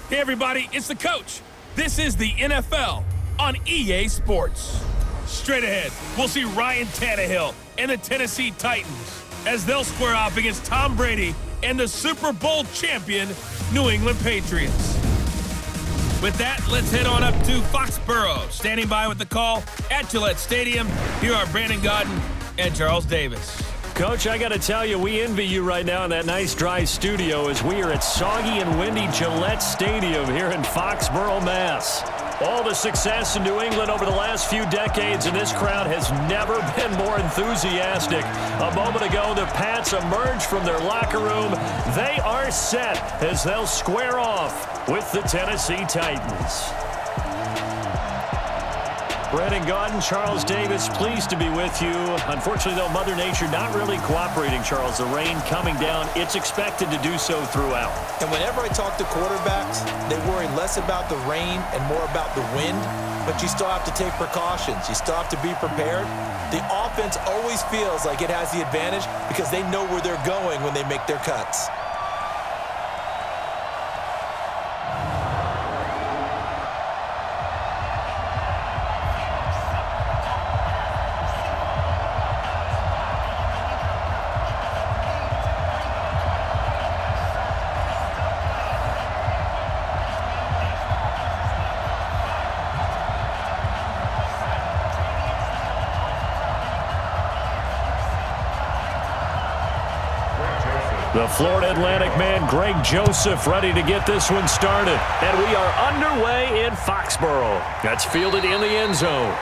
Hey everybody, it's the coach. This is the NFL on EA Sports. Straight ahead, we'll see Ryan Tannehill and the Tennessee Titans as they'll square off against Tom Brady and the Super Bowl champion New England Patriots. With that, let's head on up to Foxborough. Standing by with the call at Gillette Stadium, here are Brandon Gaudin and Charles Davis. Coach, I got to tell you, we envy you right now in that nice dry studio as we are at soggy and windy Gillette Stadium here in Foxborough, Mass. All the success in New England over the last few decades, and this crowd has never been more enthusiastic. A moment ago, the Pats emerged from their locker room. They are set as they'll square off with the Tennessee Titans. Brandon Gaudin, Charles Davis, pleased to be with you. Unfortunately, though, Mother Nature not really cooperating, Charles. The rain coming down. It's expected to do so throughout. And whenever I talk to quarterbacks, they worry less about the rain and more about the wind. But you still have to take precautions. You still have to be prepared. The offense always feels like it has the advantage because they know where they're going when they make their cuts. The Florida Atlantic man, Greg Joseph, ready to get this one started. And we are underway in Foxborough. That's fielded in the end zone.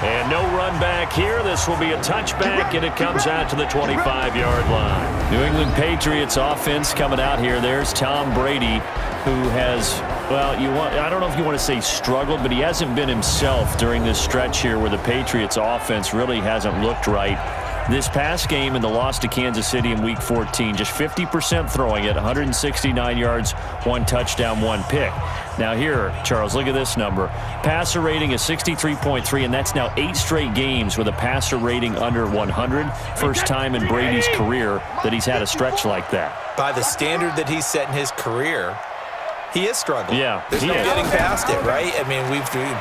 And no run back here. This will be a touchback, and it comes out to the 25-yard line. New England Patriots offense coming out here. There's Tom Brady, who has, well, I don't know if you want to say struggled, but he hasn't been himself during this stretch here where the Patriots offense really hasn't looked right. This past game in the loss to Kansas City in Week 14, just 50% throwing it, 169 yards, 1 touchdown, 1 pick. Now here, Charles, look at this number. Passer rating is 63.3, and that's now 8 straight games with a passer rating under 100. First time in Brady's career that he's had a stretch like that. By the standard that he's set in his career, he is struggling. Yeah, there's no getting past it, right? I mean,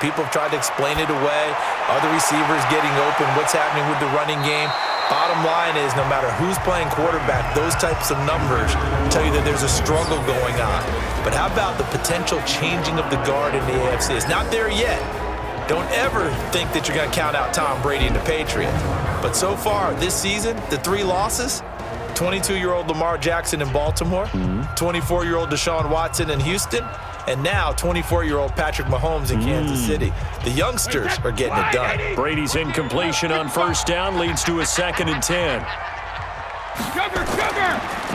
people have tried to explain it away. Other receivers getting open. What's happening with the running game? Bottom line is, no matter who's playing quarterback, those types of numbers tell you that there's a struggle going on. But how about the potential changing of the guard in the AFC? It's not there yet. Don't ever think that you're going to count out Tom Brady and the Patriots. But so far this season, the 3 losses, 22-year-old Lamar Jackson in Baltimore, 24-year-old Deshaun Watson in Houston, and now 24-year-old Patrick Mahomes in Kansas City. The youngsters are getting it done. Brady's incompletion on first down leads to a 2nd and 10.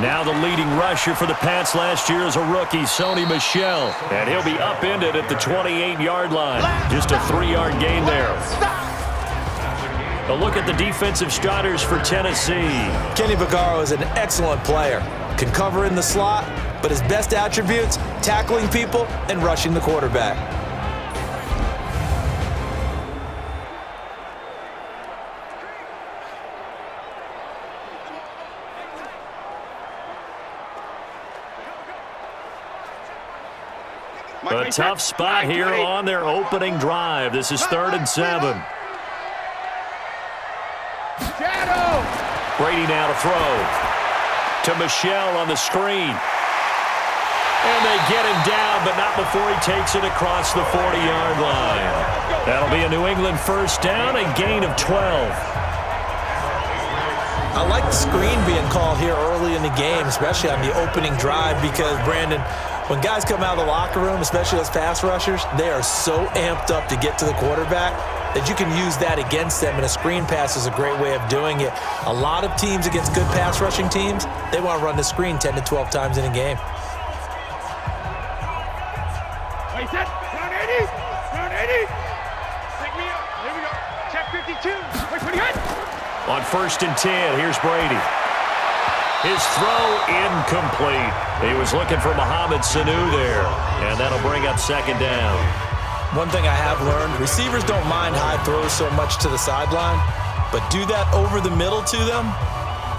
Now the leading rusher for the Pats last year is a rookie, Sony Michel. And he'll be upended at the 28-yard line. Just a 3-yard gain there. A look at the defensive starters for Tennessee. Kenny Vaccaro is an excellent player. Can cover in the slot, but his best attributes, tackling people and rushing the quarterback. A tough spot here on their opening drive. This is 3rd and 7. Brady now to throw. To Michel on the screen. And they get him down, but not before he takes it across the 40-yard line. That'll be a New England first down, a gain of 12. I like the screen being called here early in the game, especially on the opening drive, because, Brandon, when guys come out of the locker room, especially those pass rushers, they are so amped up to get to the quarterback that you can use that against them, and a screen pass is a great way of doing it. A lot of teams against good pass rushing teams, they want to run the screen 10 to 12 times in a game. Wait, set. Round 80. Round 80. Pick me up. Here we go. Check 52. Wait, pretty good. On 1st and 10, here's Brady. His throw incomplete. He was looking for Mohamed Sanu there, and that'll bring up 2nd down. One thing I have learned, receivers don't mind high throws so much to the sideline, but do that over the middle to them,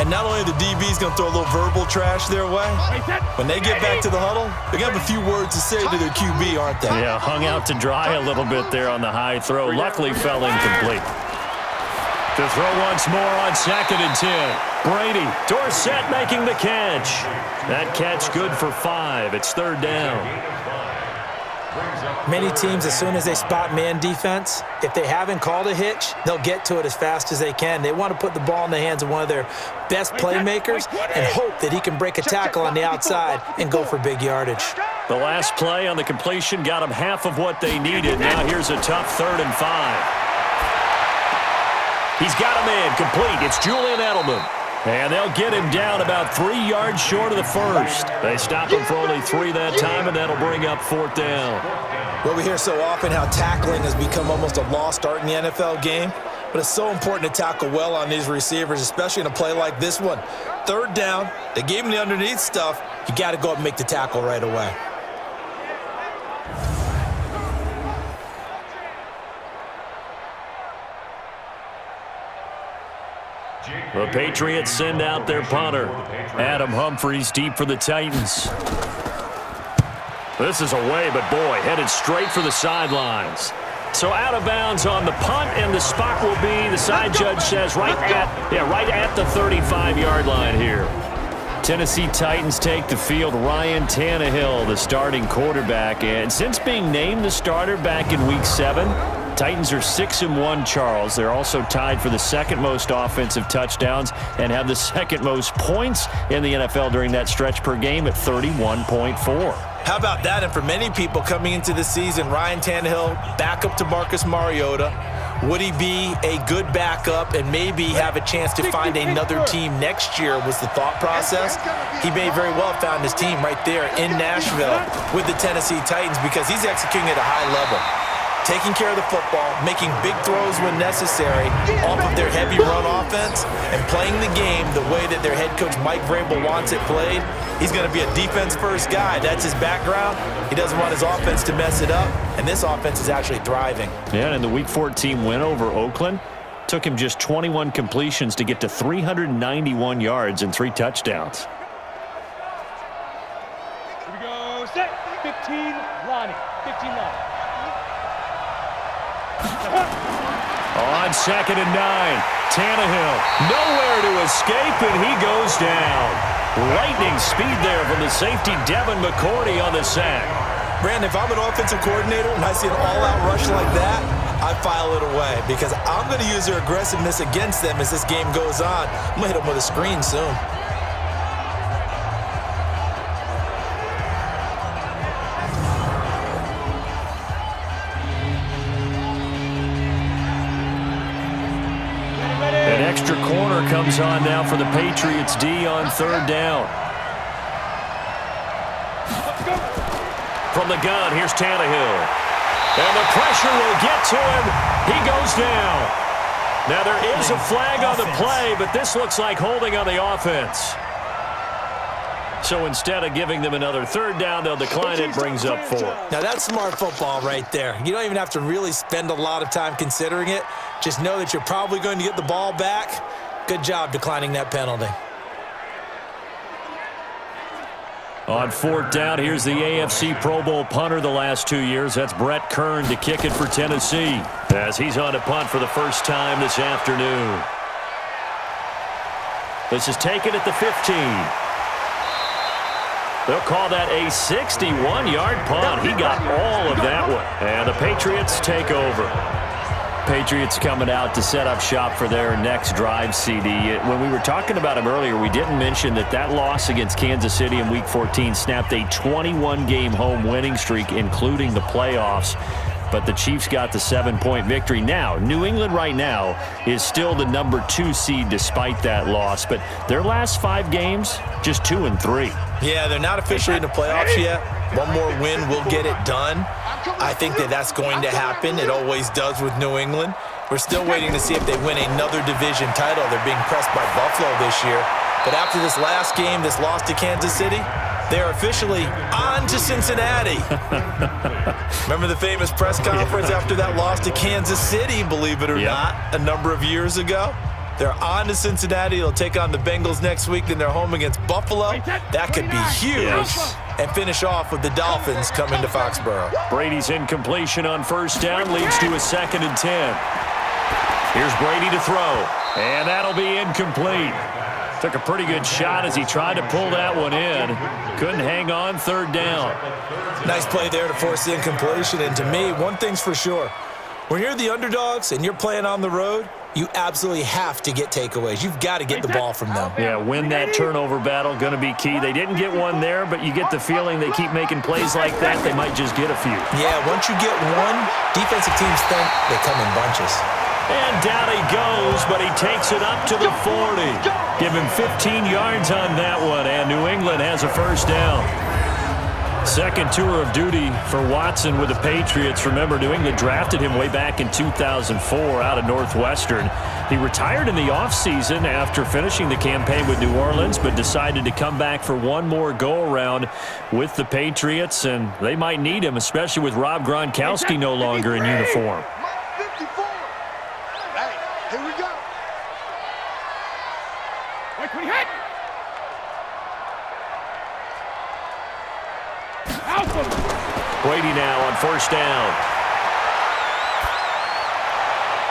And not only the DB's going to throw a little verbal trash their way, when they get back to the huddle, they're going to have a few words to say to their QB, aren't they? Yeah, hung out to dry a little bit there on the high throw. Luckily fell incomplete. To throw once more on 2nd and 10. Brady, Dorsett making the catch. That catch good for 5. It's 3rd down. Many teams, as soon as they spot man defense, if they haven't called a hitch, they'll get to it as fast as they can. They want to put the ball in the hands of one of their best playmakers and hope that he can break a tackle on the outside and go for big yardage. The last play on the completion got them half of what they needed. Now here's a tough 3rd and 5. He's got a man complete. It's Julian Edelman. And they'll get him down about 3 yards short of the first. They stop him for only 3 that time, and that'll bring up 4th down. Well, we hear so often how tackling has become almost a lost art in the NFL game, but it's so important to tackle well on these receivers, especially in a play like this one. 3rd down, they gave him the underneath stuff. You got to go up and make the tackle right away. The Patriots send out their punter. Adam Humphries deep for the Titans. This is away, but boy, headed straight for the sidelines. So out of bounds on the punt, and the spot will be, the side judge says, right at the 35-yard line here. Tennessee Titans take the field. Ryan Tannehill, the starting quarterback. And since being named the starter back in Week 7, Titans are 6-1, Charles. They're also tied for the 2nd most offensive touchdowns and have the 2nd most points in the NFL during that stretch per game at 31.4. How about that? And for many people coming into the season, Ryan Tannehill, backup to Marcus Mariota. Would he be a good backup and maybe have a chance to find another team next year was the thought process? He may very well have found his team right there in Nashville with the Tennessee Titans because he's executing at a high level. Taking care of the football, making big throws when necessary off of their heavy run offense, and playing the game the way that their head coach Mike Vrabel wants it played. He's going to be a defense-first guy. That's his background. He doesn't want his offense to mess it up, and this offense is actually thriving. Yeah, and the Week 14 win over Oakland took him just 21 completions to get to 391 yards and 3 touchdowns. Here we go, set, 15, Lonnie, 15, Lonnie. On 2nd and 9, Tannehill nowhere to escape, and he goes down. Lightning speed there from the safety Devin McCourty on the sack. Brandon, if I'm an offensive coordinator and I see an all-out rush like that, I file it away because I'm going to use their aggressiveness against them as this game goes on. I'm going to hit them with a screen soon. An extra corner comes on now for the Patriots D on 3rd down. From the gun, here's Tannehill. And the pressure will get to him. He goes down. Now there is a flag on the play, but this looks like holding on the offense. So instead of giving them another 3rd down, they'll decline it, brings up 4. Now that's smart football right there. You don't even have to really spend a lot of time considering it. Just know that you're probably going to get the ball back. Good job declining that penalty. On 4th down, here's the AFC Pro Bowl punter the last 2 years. That's Brett Kern to kick it for Tennessee, as he's on to punt for the first time this afternoon. This is taken at the 15. They'll call that a 61-yard punt. He got all of that one. And the Patriots take over. Patriots coming out to set up shop for their next drive, CD. When we were talking about him earlier, we didn't mention that loss against Kansas City in Week 14 snapped a 21-game home winning streak, including the playoffs. But the Chiefs got the 7-point victory. Now, New England right now is still the number 2 seed despite that loss. But their last 5 games, just 2-3. Yeah, they're not officially in the playoffs yet. One more win will get it done. I think that's going to happen. It always does with New England. We're still waiting to see if they win another division title. They're being pressed by Buffalo this year. But after this last game, this loss to Kansas City, they're officially on to Cincinnati. Remember the famous press conference after that loss to Kansas City, believe it or not, a number of years ago? They're on to Cincinnati. They'll take on the Bengals next week. Then they're home against Buffalo. That could be huge. Yes. And finish off with the Dolphins coming to Foxborough. Brady's incompletion on first down leads to a 2nd and 10. Here's Brady to throw, and that'll be incomplete. Took a pretty good shot as he tried to pull that one in. Couldn't hang on, 3rd down. Nice play there to force the incompletion. And to me, one thing's for sure. When you're the underdogs and you're playing on the road, you absolutely have to get takeaways. You've got to get the ball from them. Yeah, win that turnover battle, going to be key. They didn't get one there, but you get the feeling they keep making plays like that, they might just get a few. Yeah, once you get one, defensive teams think they come in bunches. And down he goes, but he takes it up to the 40. Give him 15 yards on that one, and New England has a first down. Second tour of duty for Watson with the Patriots. Remember, New England drafted him way back in 2004 out of Northwestern. He retired in the offseason after finishing the campaign with New Orleans, but decided to come back for one more go-around with the Patriots, and they might need him, especially with Rob Gronkowski no longer in uniform. Here we go. Wait, when he hit. Brady now on first down.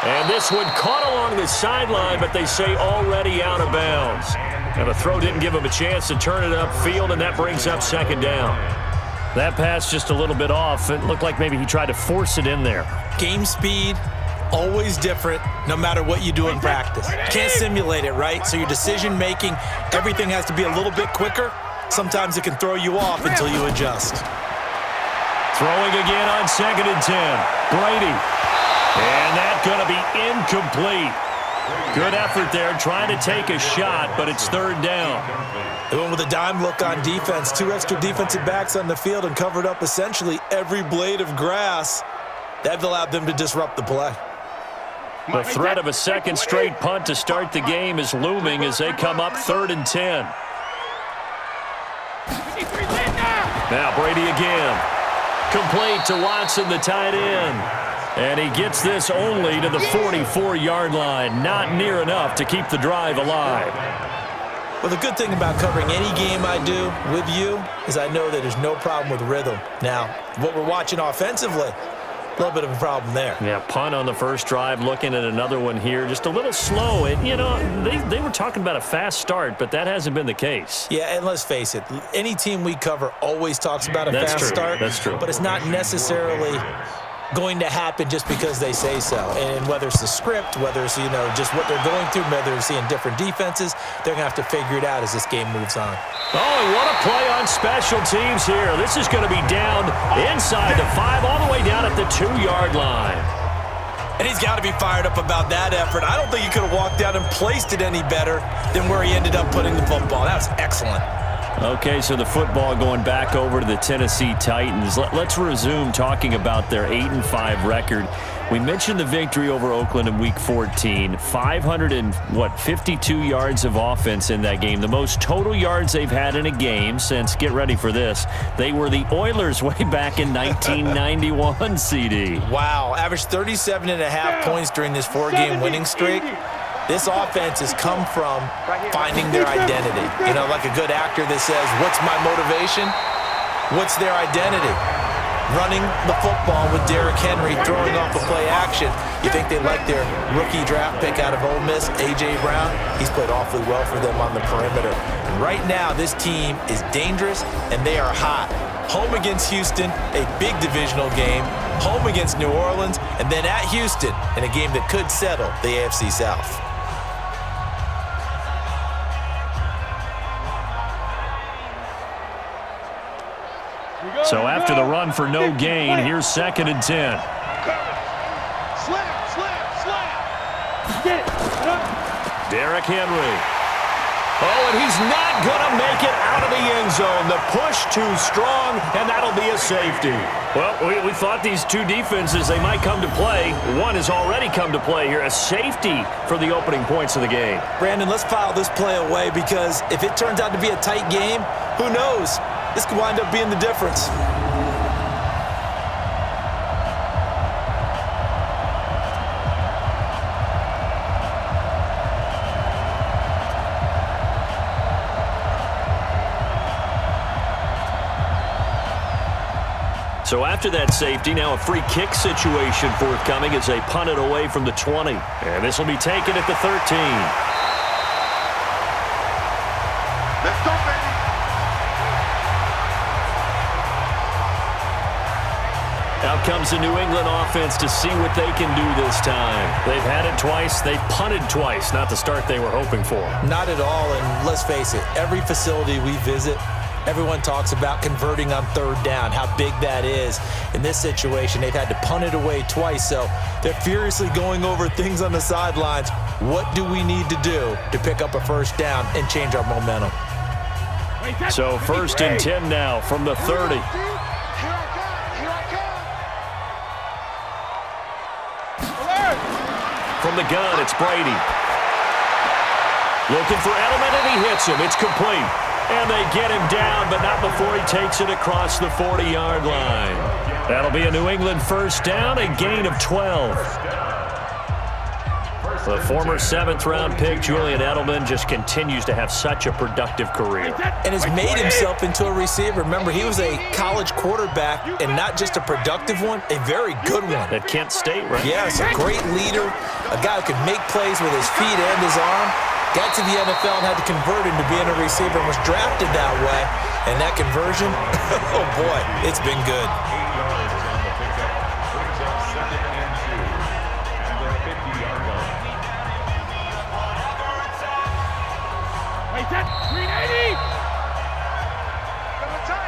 And this one caught along the sideline, but they say already out of bounds. And the throw didn't give him a chance to turn it upfield, and that brings up 2nd down. That pass just a little bit off. It looked like maybe he tried to force it in there. Game speed, always different, no matter what you do in practice. Can't simulate it, right? So your decision-making, everything has to be a little bit quicker. Sometimes it can throw you off until you adjust. Throwing again on 2nd and 10. Brady. And that's going to be incomplete. Good effort there, trying to take a shot, but it's 3rd down. They went with a dime look on defense. 2 extra defensive backs on the field and covered up essentially every blade of grass. That allowed them to disrupt the play. The threat of a second straight punt to start the game is looming as they come up 3rd and 10. Now Brady again. Complete to Watson, the tight end. And he gets this only to the 44-yard line. Not near enough to keep the drive alive. Well, the good thing about covering any game I do with you is I know that there's no problem with rhythm. Now, what we're watching offensively, a little bit of a problem there. Yeah, punt on the first drive, looking at another one here. Just a little slow. And, you know, they were talking about a fast start, but that hasn't been the case. Yeah, and let's face it, any team we cover always talks about a fast start. That's true. But it's not necessarily going to happen just because they say so. And whether it's the script, whether it's, you know, just what they're going through, whether they're seeing different defenses, they're going to have to figure it out as this game moves on. Oh, and what a play on special teams here. This is going to be down inside the 5, all the way down at the 2-yard line. And he's got to be fired up about that effort. I don't think he could have walked out and placed it any better than where he ended up putting the football. That was excellent. Okay, so the football going back over to the Tennessee Titans. Let's resume talking about their 8-5 record. We mentioned the victory over Oakland in Week 14. 552 yards of offense in that game. The most total yards they've had in a game since, get ready for this, they were the Oilers way back in 1991, CD. Wow, averaged 37.5 points during this 4-game winning streak. This offense has come from finding their identity. You know, like a good actor that says, what's my motivation? What's their identity? Running the football with Derrick Henry, throwing off the play action. You think they like their rookie draft pick out of Ole Miss, A.J. Brown? He's played awfully well for them on the perimeter. And right now, this team is dangerous, and they are hot. Home against Houston, a big divisional game. Home against New Orleans, and then at Houston in a game that could settle the AFC South. So after the run for no gain, here's 2nd and 10. Slap. Get it. Derrick Henry. Oh, and he's not going to make it out of the end zone. The push too strong, and that'll be a safety. Well, we thought these two defenses, they might come to play. One has already come to play here. A safety for the opening points of the game. Brandon, let's file this play away because if it turns out to be a tight game, who knows? This could wind up being the difference. So after that safety, now a free kick situation forthcoming as they punt it away from the 20. And this will be taken at the 13. Let's go, baby. Out comes the New England offense to see what they can do this time. They've had it twice. They've punted twice. Not the start they were hoping for. Not at all, and let's face it, every facility we visit, everyone talks about converting on third down, how big that is. In this situation, they've had to punt it away twice, so they're furiously going over things on the sidelines. What do we need to do to pick up a first down and change our momentum? So first and 10 now from the 30. From the gun, it's Brady. Looking for Edelman, and he hits him. It's complete. And they get him down, but not before he takes it across the 40-yard line. That'll be a New England first down, a gain of 12. The former 7th-round pick, Julian Edelman, just continues to have such a productive career. And has made himself into a receiver. Remember, he was a college quarterback, and not just a productive one, a very good one. At Kent State, right? Yes, a great leader, a guy who could make plays with his feet and his arm. Got to the NFL and had to convert into being a receiver and was drafted that way. And that conversion, oh boy, it's been good.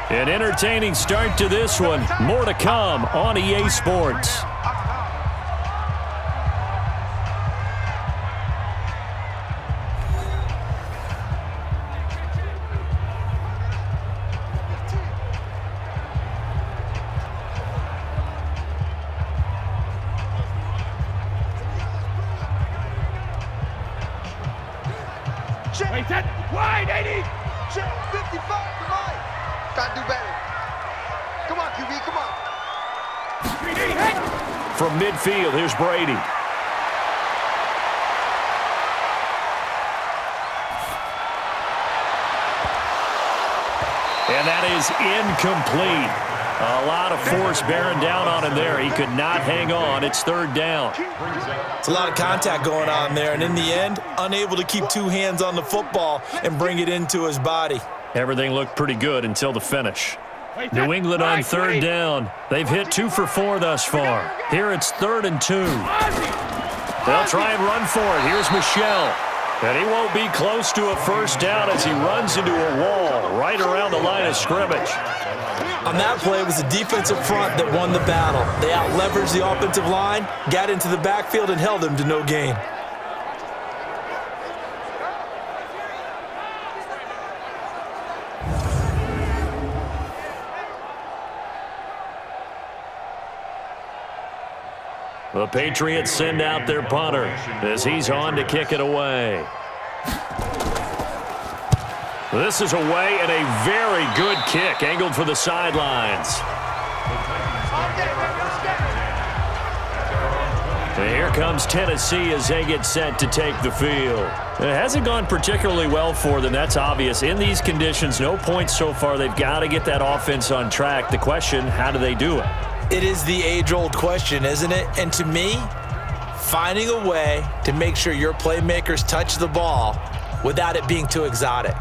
An entertaining start to this one. More to come on EA Sports. Wait, set, wide, 80. Check, 55 to mine. Gotta do better. Come on, QB, come on. 3D, hey. From midfield, here's Brady. And that is incomplete. A lot of force bearing down on him there. He could not hang on. It's third down. It's a lot of contact going on there, and in the end, unable to keep two hands on the football and bring it into his body. Everything looked pretty good until the finish. New England on third down. They've hit 2 for 4 thus far. Here it's 3rd and 2. They'll try and run for it. Here's Michel. And he won't be close to a first down as he runs into a wall right around the line of scrimmage. On that play, it was the defensive front that won the battle. They out-leveraged the offensive line, got into the backfield, and held him to no gain. The Patriots send out their punter as he's on to kick it away. This is away and a very good kick angled for the sidelines. And here comes Tennessee as they get set to take the field. It hasn't gone particularly well for them, that's obvious. In these conditions, no points so far. They've got to get that offense on track. The question, how do they do it? It is the age-old question, isn't it? And to me, finding a way to make sure your playmakers touch the ball without it being too exotic.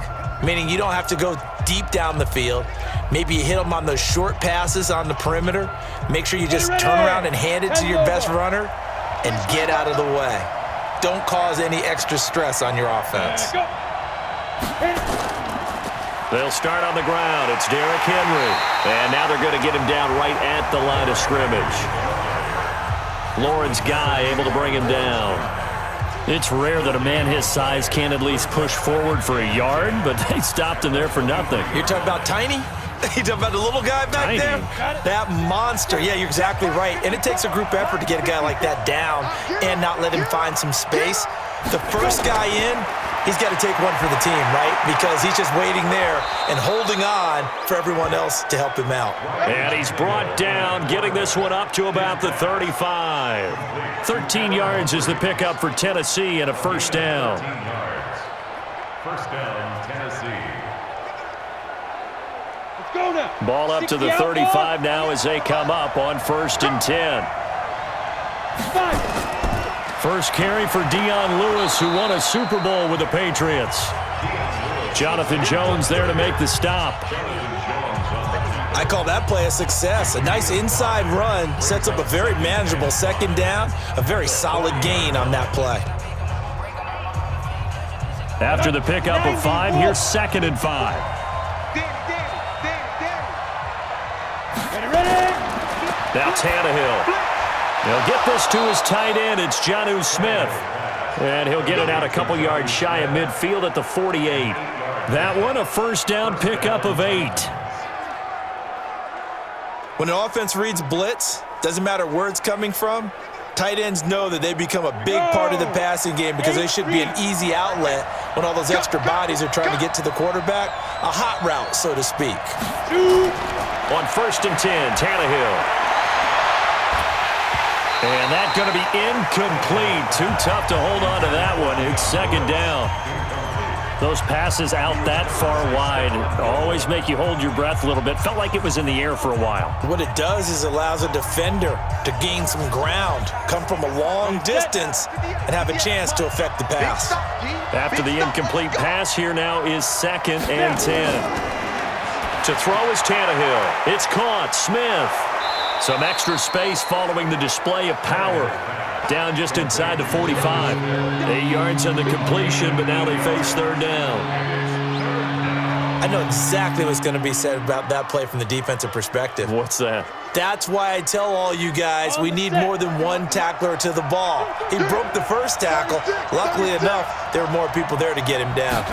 Meaning you don't have to go deep down the field. Maybe you hit them on those short passes on the perimeter. Make sure you just turn around and hand it to your best runner and get out of the way. Don't cause any extra stress on your offense. They'll start on the ground. It's Derrick Henry. And now they're going to get him down right at the line of scrimmage. Lawrence Guy able to bring him down. It's rare that a man his size can at least push forward for a yard, but they stopped him there for nothing. You're talking about tiny? You're talking about the little guy back there? That monster. Yeah, you're exactly right. And it takes a group effort to get a guy like that down and not let him find some space. The first guy in, he's got to take one for the team, right? Because he's just waiting there and holding on for everyone else to help him out. And he's brought down, getting this one up to about the 35. 13 yards is the pickup for Tennessee and a first down. First down, Tennessee. Let's go! Ball up to the 35 now as they come up on 1st and 10. First carry for Dion Lewis, who won a Super Bowl with the Patriots. Jonathan Jones there to make the stop. I call that play a success. A nice inside run sets up a very manageable 2nd down, a very solid gain on that play. After the pickup of 5, here's 2nd and 5. Now Tannehill. He'll get this to his tight end. It's Jonnu Smith. And he'll get it out a couple yards shy of midfield at the 48. That one a 1st down pickup of 8. When an offense reads blitz, doesn't matter where it's coming from, tight ends know that they become a big part of the passing game because they should be an easy outlet when all those extra bodies are trying to get to the quarterback. A hot route, so to speak. On 1st and 10, Tannehill. And that's going to be incomplete. Too tough to hold on to that one. It's 2nd down. Those passes out that far wide always make you hold your breath a little bit. Felt like it was in the air for a while. What it does is allows a defender to gain some ground, come from a long distance, and have a chance to affect the pass. After the incomplete pass, here now is 2nd and 10. To throw is Tannehill. It's caught. Smith. Some extra space following the display of power. Down just inside the 45. 8 yards on the completion, but now they face 3rd down. I know exactly what's going to be said about that play from the defensive perspective. What's that? That's why I tell all you guys we need more than one tackler to the ball. He broke the first tackle. Luckily enough, there were more people there to get him down.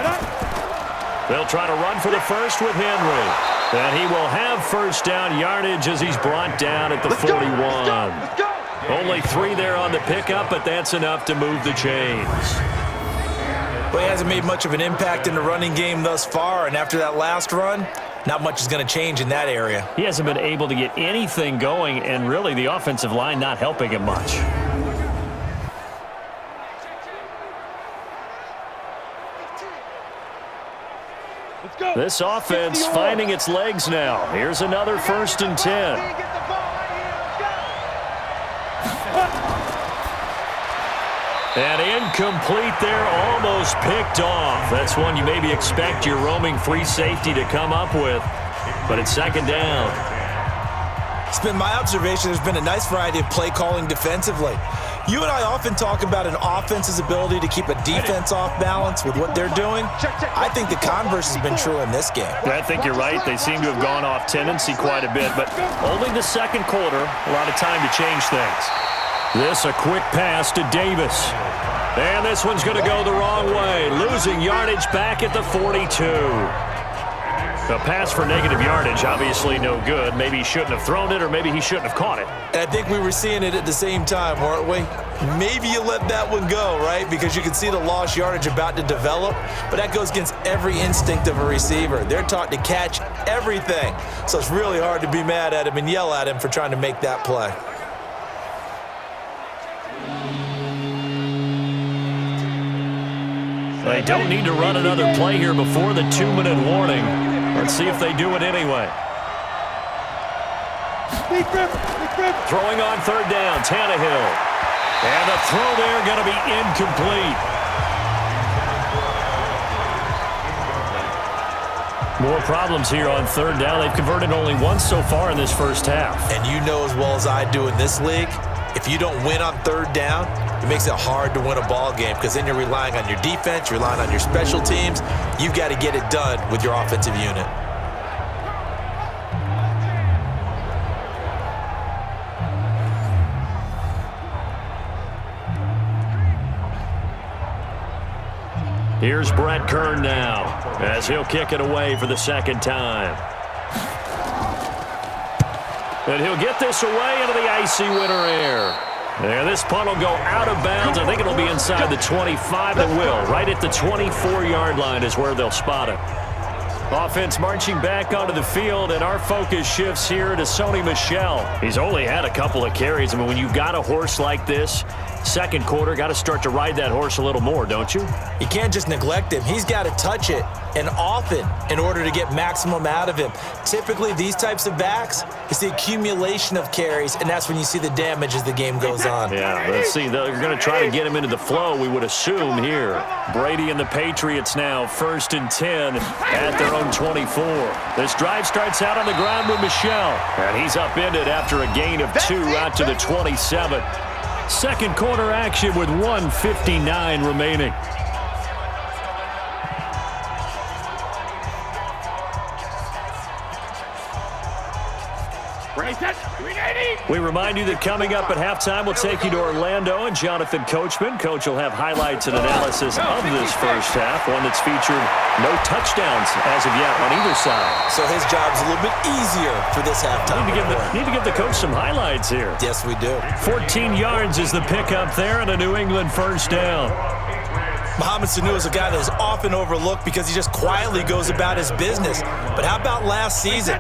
They'll try to run for the first with Henry. And he will have 1st down yardage as he's brought down at the 41. Only 3 there on the pickup, but that's enough to move the chains. Well, he hasn't made much of an impact in the running game thus far, and after that last run, not much is going to change in that area. He hasn't been able to get anything going, and really the offensive line not helping him much. This offense finding its legs now. Here's another 1st and 10. And incomplete there, almost picked off. That's one you maybe expect your roaming free safety to come up with, but it's 2nd down. It's been my observation there's been a nice variety of play calling defensively. You and I often talk about an offense's ability to keep a defense off balance with what they're doing. I think the converse has been true in this game. I think you're right. They seem to have gone off tendency quite a bit, but only the 2nd quarter, a lot of time to change things. This a quick pass to Davis. And this one's going to go the wrong way, losing yardage back at the 42. A pass for negative yardage, obviously no good. Maybe he shouldn't have thrown it, or maybe he shouldn't have caught it. And I think we were seeing it at the same time, weren't we? Maybe you let that one go, right? Because you can see the lost yardage about to develop, but that goes against every instinct of a receiver. They're taught to catch everything. So it's really hard to be mad at him and yell at him for trying to make that play. They don't need to run another play here before the 2-minute warning. Let's see if they do it anyway. Throwing on 3rd down, Tannehill. And the throw there going to be incomplete. More problems here on 3rd down. They've converted only once so far in this first half. And you know as well as I do in this league, if you don't win on 3rd down, it makes it hard to win a ball game because then you're relying on your defense, you're relying on your special teams. You've got to get it done with your offensive unit. Here's Brett Kern now as he'll kick it away for the 2nd time. And he'll get this away into the icy winter air. And this punt will go out of bounds. I think it'll be inside the 25. It will. Right at the 24-yard line is where they'll spot it. Offense marching back onto the field, and our focus shifts here to Sony Michel. He's only had a couple of carries. I mean, when you've got a horse like this, Second quarter, got to start to ride that horse a little more, don't you? You can't just neglect him. He's got to touch it, and often, in order to get maximum out of him. Typically, these types of backs, it's the accumulation of carries, and that's when you see the damage as the game goes on. Yeah, let's see. They're going to try to get him into the flow, we would assume here. Brady and the Patriots now, 1st and 10 at their own 24. This drive starts out on the ground with Michel, and he's upended after a gain of 2 out to the 27. Second quarter action with 1:59 remaining. We remind you that coming up at halftime, we'll take you to Orlando and Jonathan Coachman. Coach will have highlights and analysis of this first half, one that's featured no touchdowns as of yet on either side. So his job's a little bit easier for this halftime. Need to give the coach some highlights here. Yes, we do. 14 yards is the pickup there and a New England first down. Mohamed Sanu is a guy that is often overlooked because he just quietly goes about his business. But how about last season?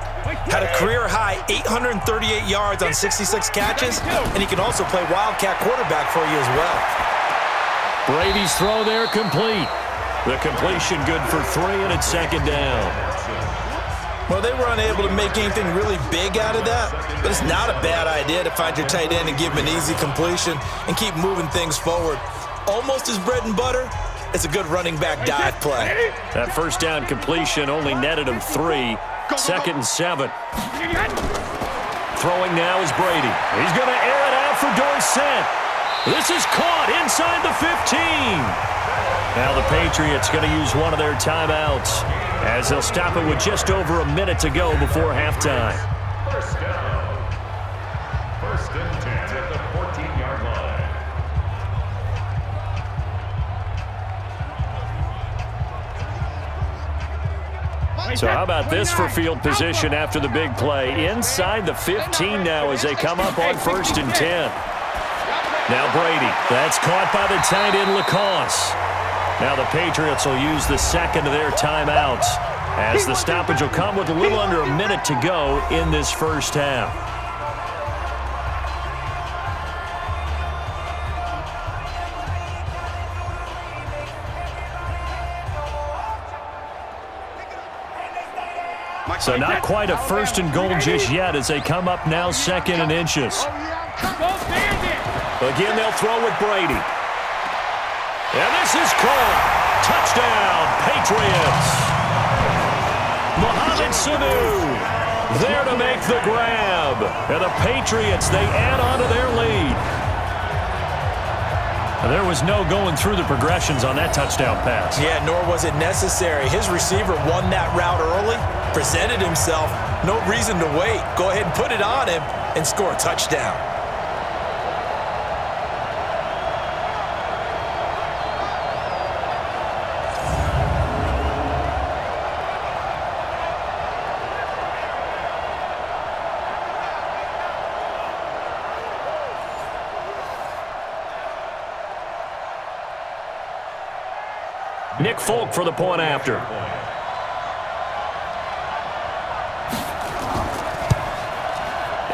Had a career-high 838 yards on 66 catches, and he can also play wildcat quarterback for you as well. Brady's throw there complete. The completion good for 3, and it's second down. Well, they were unable to make anything really big out of that, but it's not a bad idea to find your tight end and give him an easy completion and keep moving things forward. Almost his bread and butter. It's a good running back dive play. That first down completion only netted him 3. 2nd and 7. Throwing now is Brady. He's going to air it out for Dorsett. This is caught inside the 15. Now the Patriots going to use one of their timeouts as they'll stop it with just over a minute to go before halftime. First down. 1st and 10 at the 14-yard line. So how about this for field position after the big play? Inside the 15 now as they come up on 1st and 10. Now Brady. That's caught by the tight end Lacoste. Now the Patriots will use the second of their timeouts as the stoppage will come with a little under a minute to go in this first half. So not quite a 1st and goal just yet as they come up now 2nd and inches. Again, they'll throw with Brady. And this is caught. Touchdown, Patriots. Mohamed Sanu there to make the grab. And the Patriots, they add on to their lead. There was no going through the progressions on that touchdown pass. Yeah, nor was it necessary. His receiver won that route early, presented himself, no reason to wait. Go ahead and put it on him and score a touchdown. Nick Folk for the point after.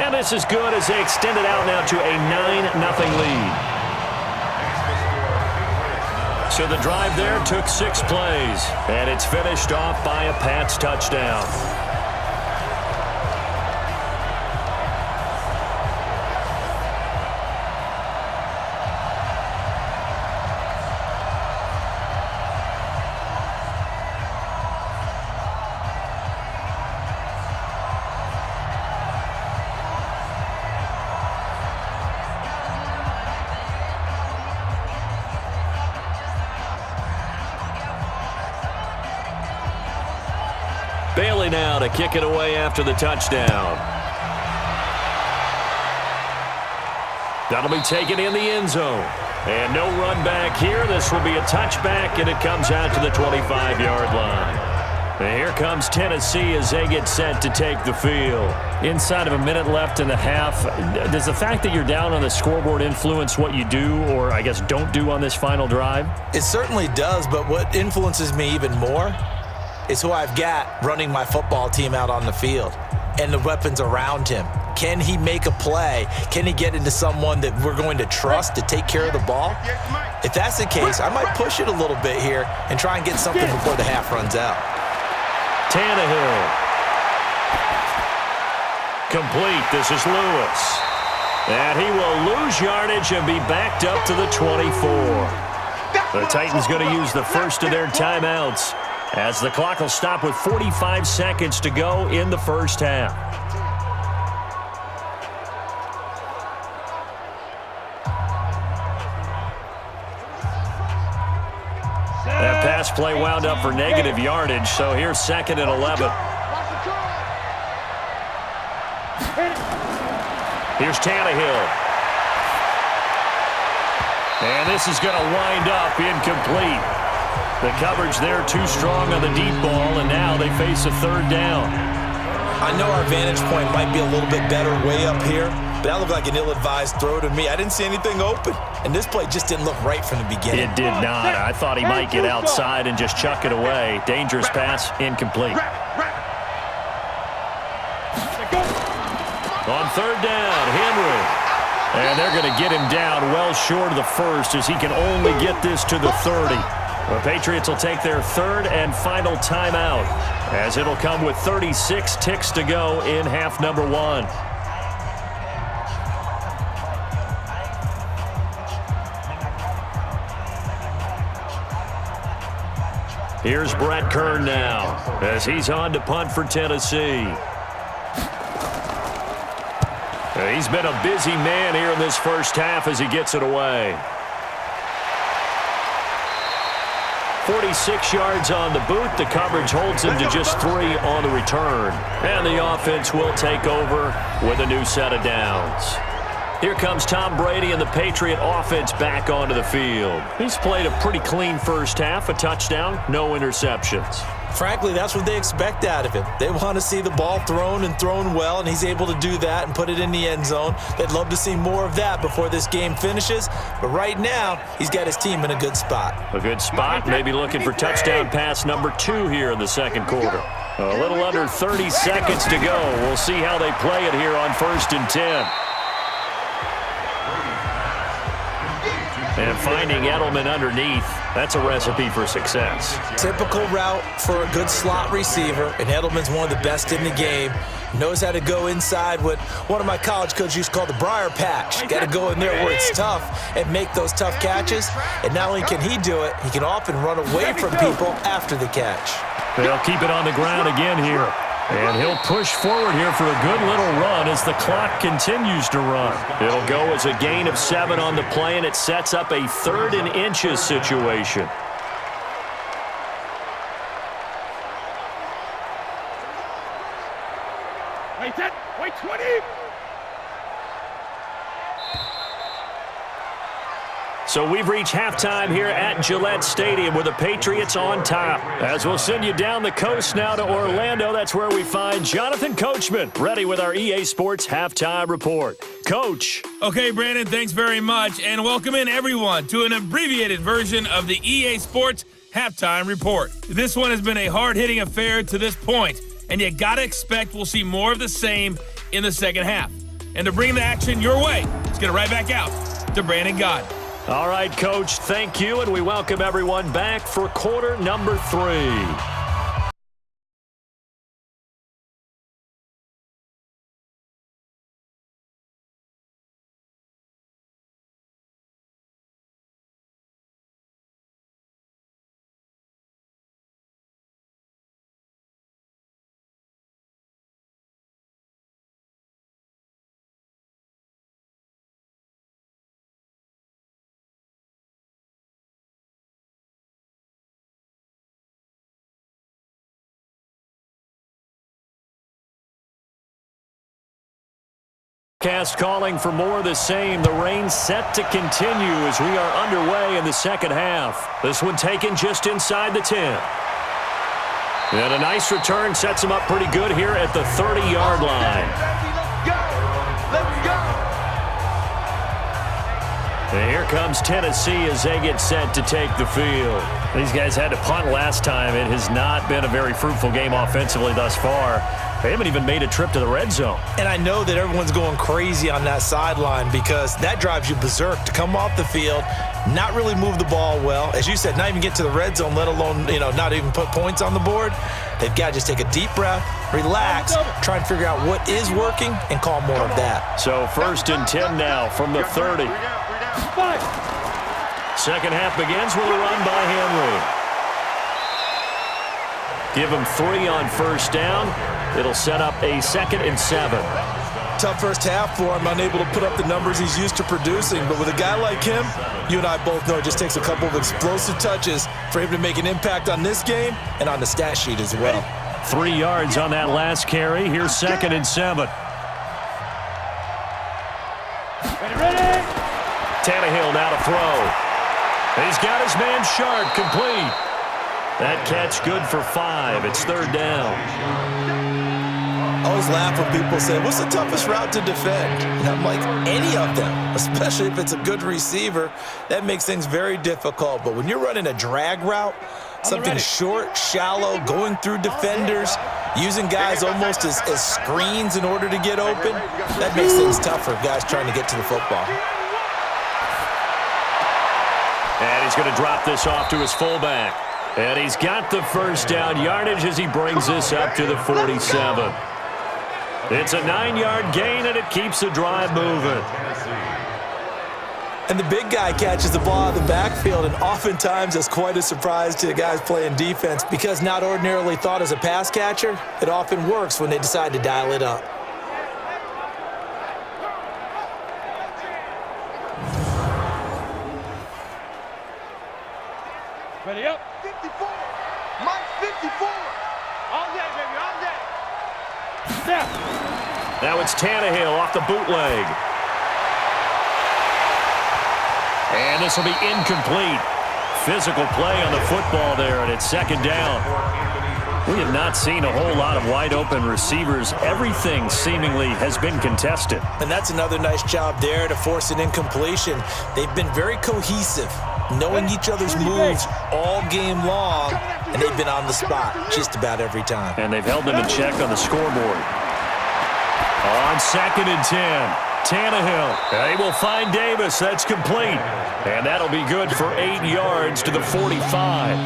And this is good as they extend it out now to a 9-0 lead. So the drive there took 6 plays, and it's finished off by a Pats touchdown. Bailey now to kick it away after the touchdown. That'll be taken in the end zone. And no run back here. This will be a touchback, and it comes out to the 25-yard line. And here comes Tennessee as they get set to take the field. Inside of a minute left in the half, does the fact that you're down on the scoreboard influence what you do or, I guess, don't do on this final drive? It certainly does, but what influences me even more is who I've got running my football team out on the field and the weapons around him. Can he make a play? Can he get into someone that we're going to trust to take care of the ball? If that's the case, I might push it a little bit here and try and get something before the half runs out. Tannehill. Complete. This is Lewis. And he will lose yardage and be backed up to the 24. The Titans going to use the first of their timeouts as the clock will stop with 45 seconds to go in the first half. That pass play wound up for negative yardage, so here's 2nd and 11. Here's Tannehill. And this is going to wind up incomplete. The coverage there too strong on the deep ball, and now they face a 3rd down. I know our vantage point might be a little bit better way up here, but that looked like an ill-advised throw to me. I didn't see anything open, and this play just didn't look right from the beginning. It did not. I thought he might get outside and just chuck it away. Dangerous pass, incomplete. On 3rd down, Henry. And they're going to get him down well short of the first as he can only get this to the 30. The Patriots will take their 3rd and final timeout as it'll come with 36 ticks to go in half number 1. Here's Brett Kern now as he's on to punt for Tennessee. He's been a busy man here in this first half as he gets it away. 46 yards on the boot. The coverage holds him to just 3 on the return. And the offense will take over with a new set of downs. Here comes Tom Brady and the Patriot offense back onto the field. He's played a pretty clean first half, a touchdown, no interceptions. Frankly, that's what they expect out of him. They want to see the ball thrown and thrown well, and he's able to do that and put it in the end zone. They'd love to see more of that before this game finishes, but right now, he's got his team in a good spot. A good spot, maybe looking for touchdown pass number 2 here in the second quarter. A little under 30 seconds to go. We'll see how they play it here on 1st and 10. And finding Edelman underneath, that's a recipe for success. Typical route for a good slot receiver, and Edelman's one of the best in the game. Knows how to go inside what one of my college coaches used to call the briar patch. Got to go in there where it's tough and make those tough catches. And not only can he do it, he can often run away from people after the catch. They'll keep it on the ground again here. And he'll push forward here for a good little run as the clock continues to run. It'll go as a gain of 7 on the play, and it sets up a 3rd and inches situation. Wait 10, wait 20. So we've reached halftime here at Gillette Stadium with the Patriots on top. As we'll send you down the coast now to Orlando, that's where we find Jonathan Coachman, ready with our EA Sports Halftime Report. Coach. Okay, Brandon, thanks very much, and welcome in everyone to an abbreviated version of the EA Sports Halftime Report. This one has been a hard-hitting affair to this point, and you gotta expect we'll see more of the same in the second half. And to bring the action your way, let's get it right back out to Brandon Gott. All right, Coach, thank you, and we welcome everyone back for quarter number 3. Cast calling for more of the same. The rain set to continue as we are underway in the second half. This one taken just inside the 10. And a nice return sets him up pretty good here at the 30-yard line. Let's go! And here comes Tennessee as they get set to take the field. These guys had to punt last time. It has not been a very fruitful game offensively thus far. They haven't even made a trip to the red zone. And I know that everyone's going crazy on that sideline because that drives you berserk to come off the field, not really move the ball well. As you said, not even get to the red zone, let alone, not even put points on the board. They've got to just take a deep breath, relax, try and figure out what is working, and call more of that. So 1st and 10 now from the 30. Second half begins with a run by Henry. Give him 3 on 1st down. It'll set up a 2nd and 7. Tough first half for him, unable to put up the numbers he's used to producing. But with a guy like him, you and I both know it just takes a couple of explosive touches for him to make an impact on this game and on the stat sheet as well. 3 yards on that last carry. Here's 2nd and 7. Ready? Tannehill now to throw. He's got his man Sharp complete. That catch good for 5. It's 3rd down. I always laugh when people say, what's the toughest route to defend? And I'm like, any of them, especially if it's a good receiver. That makes things very difficult. But when you're running a drag route, something short, shallow, going through defenders, using guys almost as screens in order to get open, that makes things tough for guys trying to get to the football. And he's going to drop this off to his fullback. And he's got the 1st down yardage as he brings this up to the 47. It's a 9-yard gain, and it keeps the drive moving. And the big guy catches the ball out of the backfield, and oftentimes that's quite a surprise to the guys playing defense because not ordinarily thought as a pass catcher, it often works when they decide to dial it up. Ready up. 54. Mike 54. All day, baby, all day. Step. Now it's Tannehill off the bootleg. And this will be incomplete. Physical play on the football there, and it's 2nd down. We have not seen a whole lot of wide-open receivers. Everything seemingly has been contested. And that's another nice job there to force an incompletion. They've been very cohesive, knowing each other's moves all game long, and they've been on the spot just about every time. And they've held them in check on the scoreboard. On 2nd and 10, Tannehill. They will find Davis. That's complete. And that'll be good for 8 yards to the 45.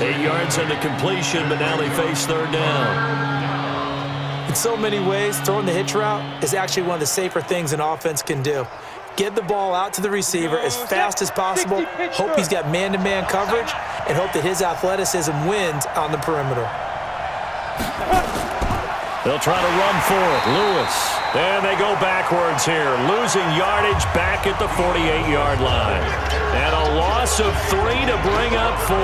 8 yards on the completion, but now they face 3rd down. In so many ways, throwing the hitch route is actually one of the safer things an offense can do. Get the ball out to the receiver as fast as possible, hope he's got man-to-man coverage, and hope that his athleticism wins on the perimeter. They'll try to run for it. Lewis. And they go backwards here, losing yardage back at the 48-yard line. And a loss of 3 to bring up 4.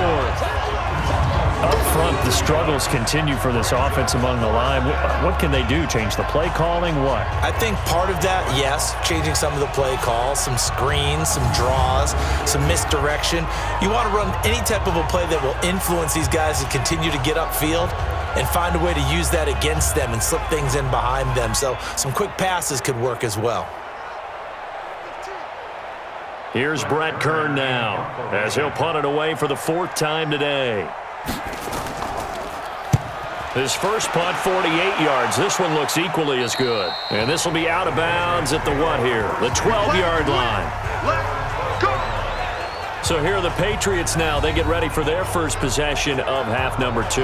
Up front, the struggles continue for this offense among the line. What can they do? Change the play calling? What? I think part of that, yes, changing some of the play calls, some screens, some draws, some misdirection. You want to run any type of a play that will influence these guys to continue to get upfield and find a way to use that against them and slip things in behind them. So some quick passes could work as well. Here's Brett Kern now as he'll punt it away for the 4th time today. His first punt, 48 yards. This one looks equally as good. And this will be out of bounds at the what here? The 12-yard line. So here are the Patriots now. They get ready for their first possession of half number 2.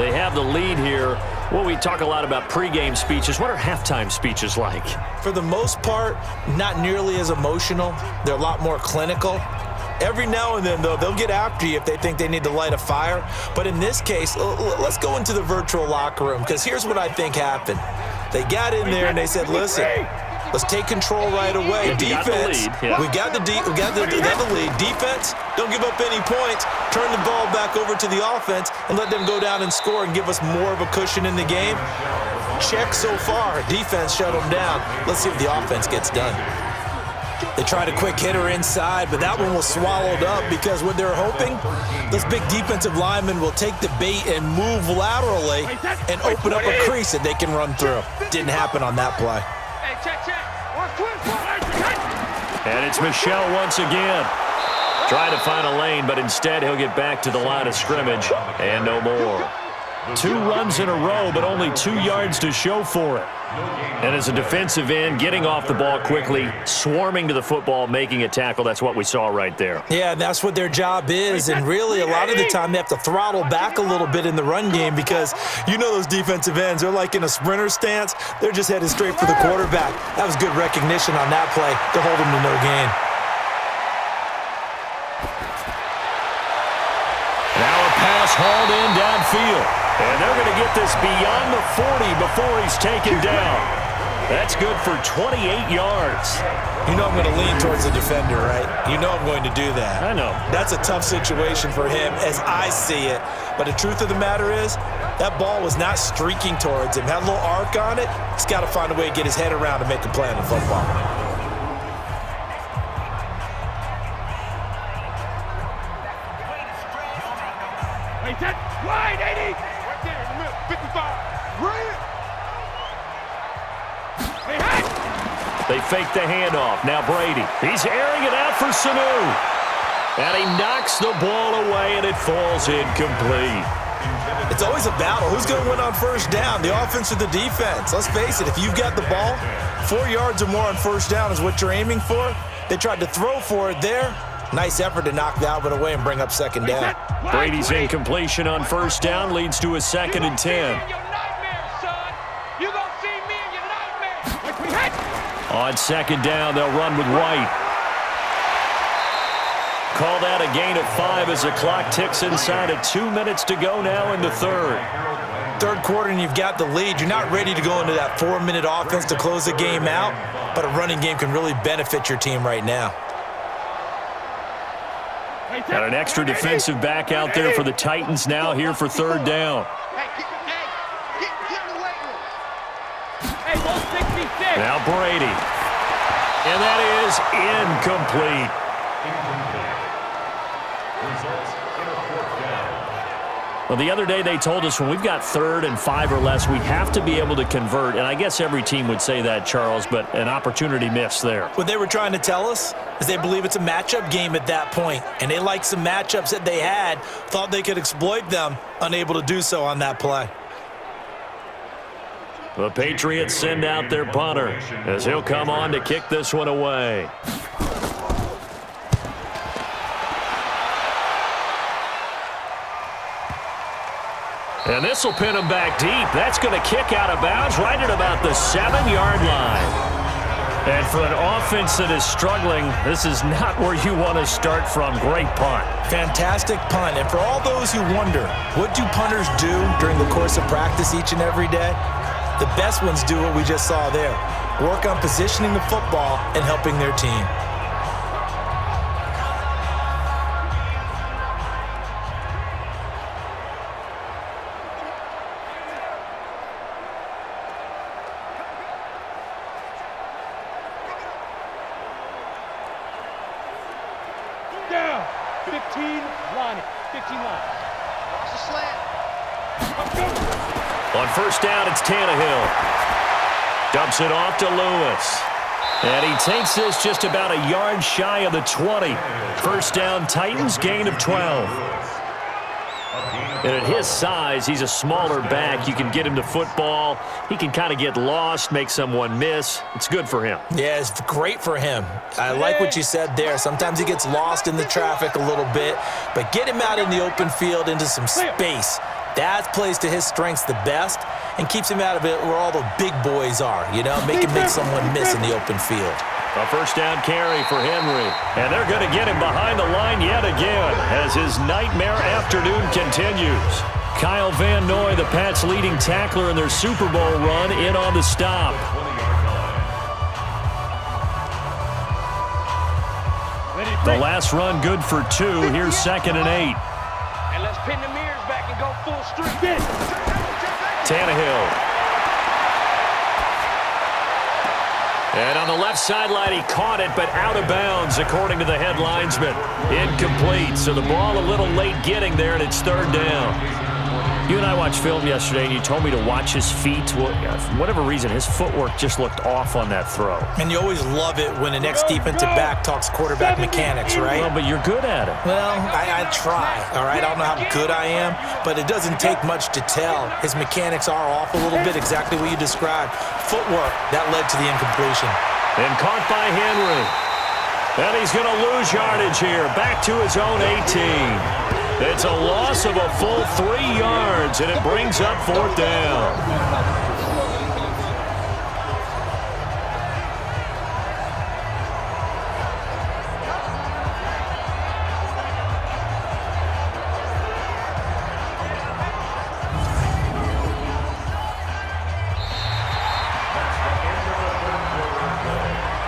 They have the lead here. Well, we talk a lot about pregame speeches. What are halftime speeches like? For the most part, not nearly as emotional. They're a lot more clinical. Every now and then, though, they'll get after you if they think they need to light a fire. But in this case, let's go into the virtual locker room, because here's what I think happened. They got in there and they said, listen, let's take control right away. Defense, we got the lead. Defense, don't give up any points. Turn the ball back over to the offense and let them go down and score and give us more of a cushion in the game. Check so far. Defense shut them down. Let's see if the offense gets done. They tried a quick hitter inside, but that one was swallowed up because what they're hoping, those big defensive linemen will take the bait and move laterally and open up a crease that they can run through. Didn't happen on that play. And it's Michel once again. Trying to find a lane, but instead he'll get back to the line of scrimmage and no more. 2 runs in a row, but only 2 yards to show for it. And as a defensive end, getting off the ball quickly, swarming to the football, making a tackle, that's what we saw right there. Yeah, that's what their job is, and really a lot of the time they have to throttle back a little bit in the run game because you know those defensive ends, they're like in a sprinter stance. They're just headed straight for the quarterback. That was good recognition on that play to hold him to no gain. Now a pass hauled in downfield. And they're going to get this beyond the 40 before he's taken down. That's good for 28 yards. You know I'm going to lean towards the defender, right? You know I'm going to do that. I know. That's a tough situation for him as I see it. But the truth of the matter is, that ball was not streaking towards him. Had a little arc on it. He's got to find a way to get his head around and make a play on the football. Wait, that wide, 80! Right there in the middle, 55. Bring it! Hey, hey! They fake the handoff. Now Brady. He's airing it out for Sanu. And he knocks the ball away, and it falls incomplete. It's always a battle. Who's going to win on first down, the offense or the defense? Let's face it, if you've got the ball, 4 yards or more on first down is what you're aiming for. They tried to throw for it there. Nice effort to knock that one away and bring up second down. Brady's incompletion on first down leads to a 2nd and 10. On second down, they'll run with White. Call that a gain of 5 as the clock ticks inside of 2 minutes to go now in the third. Third quarter and you've got the lead. You're not ready to go into that 4-minute offense to close the game out, but a running game can really benefit your team right now. Got an extra defensive back out there for the Titans now here for third down. Now Brady. And that is incomplete. Well, the other day they told us when we've got 3rd and 5 or less, we have to be able to convert. And I guess every team would say that, Charles, but an opportunity missed there. What they were trying to tell us is they believe it's a matchup game at that point, and they liked some matchups that they had, thought they could exploit them, unable to do so on that play. The Patriots send out their punter as he'll come on to kick this one away. And this will pin him back deep. That's going to kick out of bounds right at about the 7-yard line. And for an offense that is struggling, this is not where you want to start from. Great punt. Fantastic punt. And for all those who wonder, what do punters do during the course of practice each and every day? The best ones do what we just saw there. Work on positioning the football and helping their team. Down. 15, line it. 15 line. Watch the slant. On first down, it's Tannehill. Dumps it off to Lewis. And he takes this just about a yard shy of the 20. First down, Titans, gain of 12. And at his size, he's a smaller back. You can get him to football. He can kind of get lost, make someone miss. It's good for him. Yeah, it's great for him. I like what you said there. Sometimes he gets lost in the traffic a little bit, but get him out in the open field into some space. That plays to his strengths the best and keeps him out of it where all the big boys are, you know, make someone miss in the open field. A first down carry for Henry. And they're going to get him behind the line yet again as his nightmare afternoon continues. Kyle Van Noy, the Pats' leading tackler in their Super Bowl run, in on the stop. The last run good for 2. Here's 2nd and 8. And let's pin the mirrors back and go full streak. Tannehill. And on the left sideline, he caught it, but out of bounds, according to the head linesman. Incomplete, so the ball a little late getting there, and it's third down. You and I watched film yesterday, and you told me to watch his feet. Well, for whatever reason, his footwork just looked off on that throw. And you always love it when an ex-defensive back talks quarterback mechanics, right? Well, but you're good at it. Well, I try, all right? I don't know how good I am, but it doesn't take much to tell. His mechanics are off a little bit, exactly what you described. Footwork, that led to the incompletion. And caught by Henry. And he's going to lose yardage here, back to his own 18. It's a loss of a full 3 yards, and it brings up 4th down.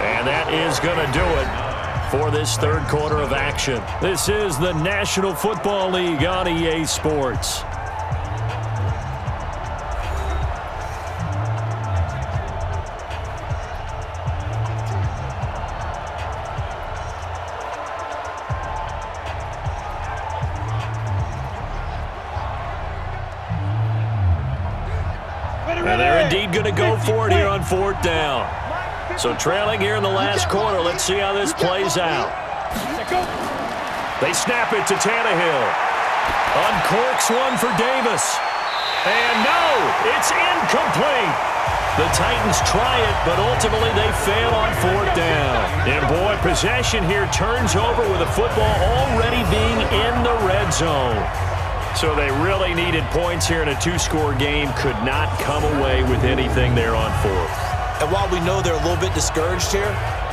And that is going to do it for this third quarter of action. This is the National Football League on EA Sports. And they're indeed going to go for it here on 4th down. So trailing here in the last quarter, let's see how this plays out. They snap it to Tannehill. Uncorks one for Davis. And no, it's incomplete. The Titans try it, but ultimately they fail on 4th down. And boy, possession here turns over with the football already being in the red zone. So they really needed points here in a 2-score game. Could not come away with anything there on 4th. And while we know they're a little bit discouraged here,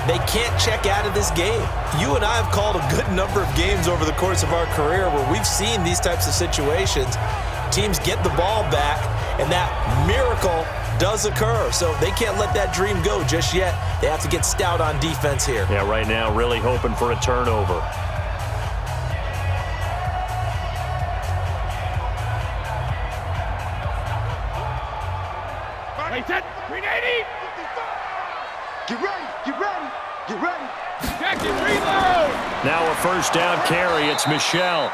they can't check out of this game. You and I have called a good number of games over the course of our career where we've seen these types of situations. Teams get the ball back, and that miracle does occur. So they can't let that dream go just yet. They have to get stout on defense here. Yeah, right now really hoping for a turnover. Wait, set, 380. Get ready, get ready, get ready. Jackson, reload. Now a 1st down carry. It's Michel.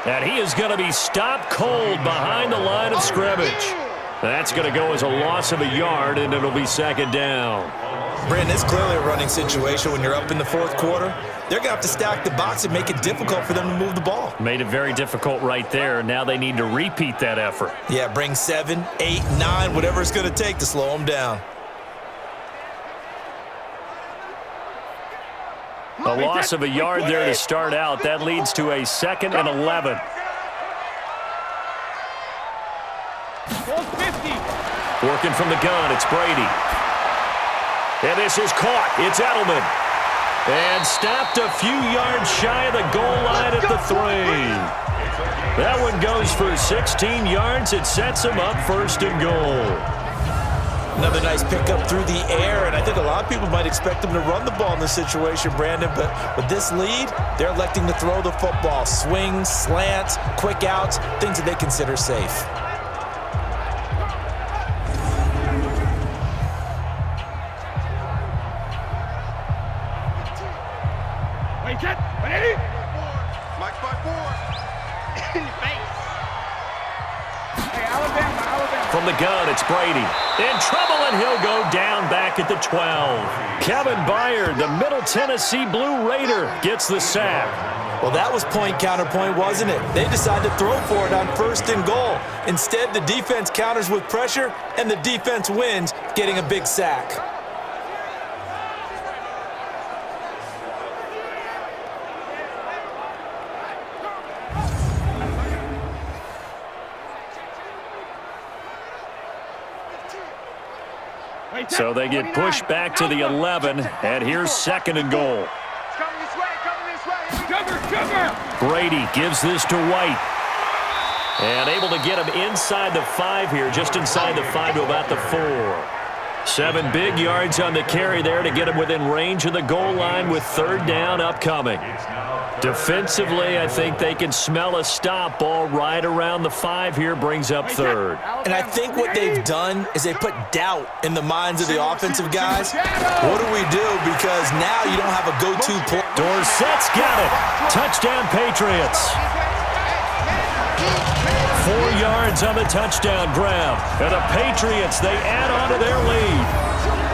And he is going to be stopped cold behind the line of scrimmage. That's going to go as a loss of a yard, and it'll be 2nd down. Brandon, it's clearly a running situation when you're up in the 4th quarter. They're going to have to stack the box and make it difficult for them to move the ball. Made it very difficult right there. Now they need to repeat that effort. Yeah, bring 7, 8, 9, whatever it's going to take to slow them down. A loss of a yard there to start out. That leads to a 2nd and 11. Working from the gun, it's Brady. And this is caught. It's Edelman. And stopped a few yards shy of the goal line at the 3. That one goes for 16 yards. It sets him up 1st and goal. Another nice pickup through the air, and I think a lot of people might expect them to run the ball in this situation, Brandon, but with this lead, they're electing to throw the football. Swings, slants, quick outs, things that they consider safe. Wait, set, 180. Mike by 4. Face. Hey, Alabama. From the gun, it's Brady. In trouble, and he'll go down back at the 12. Kevin Byard, the Middle Tennessee Blue Raider, gets the sack. Well, that was point counterpoint, wasn't it? They decided to throw for it on 1st and goal. Instead, the defense counters with pressure, and the defense wins, getting a big sack. So they get pushed back to the 11, and here's 2nd and goal. Coming this way. Cover. Brady gives this to White. And able to get him inside the 5 here, just inside the 5 to about the 4. 7 big yards on the carry there to get him within range of the goal line with 3rd down upcoming. Defensively, I think they can smell a stop ball right around the 5 here, brings up 3rd. And I think what they've done is they put doubt in the minds of the offensive guys. What do we do? Because now you don't have a go-to play. Dorsett's got it. Touchdown, Patriots. 4 yards yards on the touchdown grab. And the Patriots, they add on to their lead.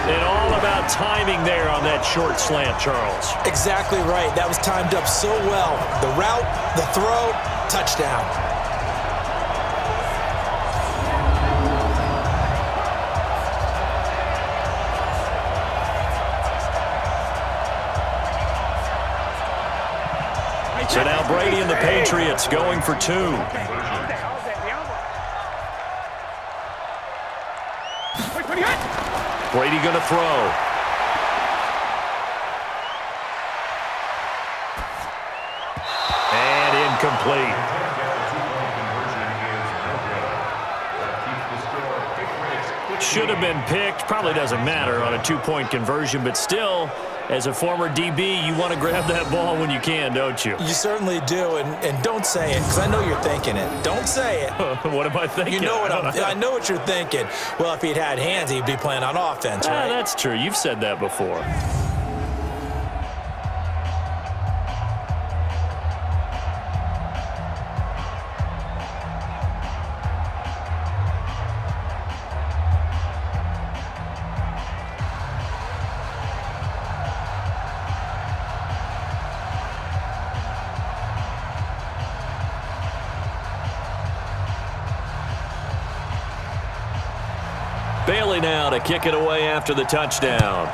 And all about timing there on that short slant, Charles. Exactly right. That was timed up so well. The route, the throw, touchdown. So now Brady and the Patriots going for 2. Brady going to throw. And incomplete. Should have been picked. Probably doesn't matter on a 2-point conversion, but still, as a former DB, you want to grab that ball when you can, don't you? You certainly do, and don't say it, because I know you're thinking it. Don't say it. What am I thinking? You know I know what you're thinking. Well, if he'd had hands, he'd be playing on offense, right? That's true. You've said that before. Bailey now to kick it away after the touchdown.